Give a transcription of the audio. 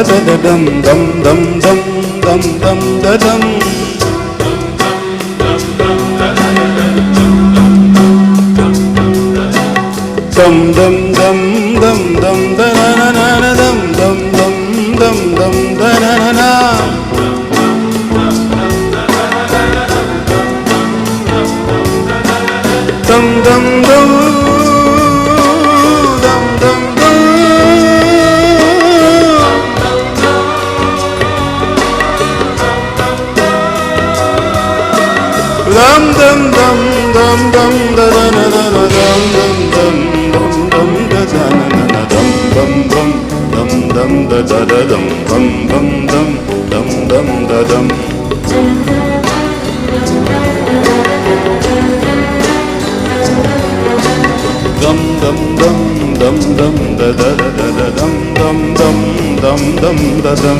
dum dum dum dum dum dum da dum. Dum dum dum dum dum da na na na dum dum dum dum dum da na na na. Dum dum dum dum dum dum. Dum dum dum dum dum da na na na dum dum dum dum dum da na na na dum dum dum dum dum da da da dum dum dum dum dum dum da dum. Dum dum dum dum dum da da da da dum dum dum dum dum da dum.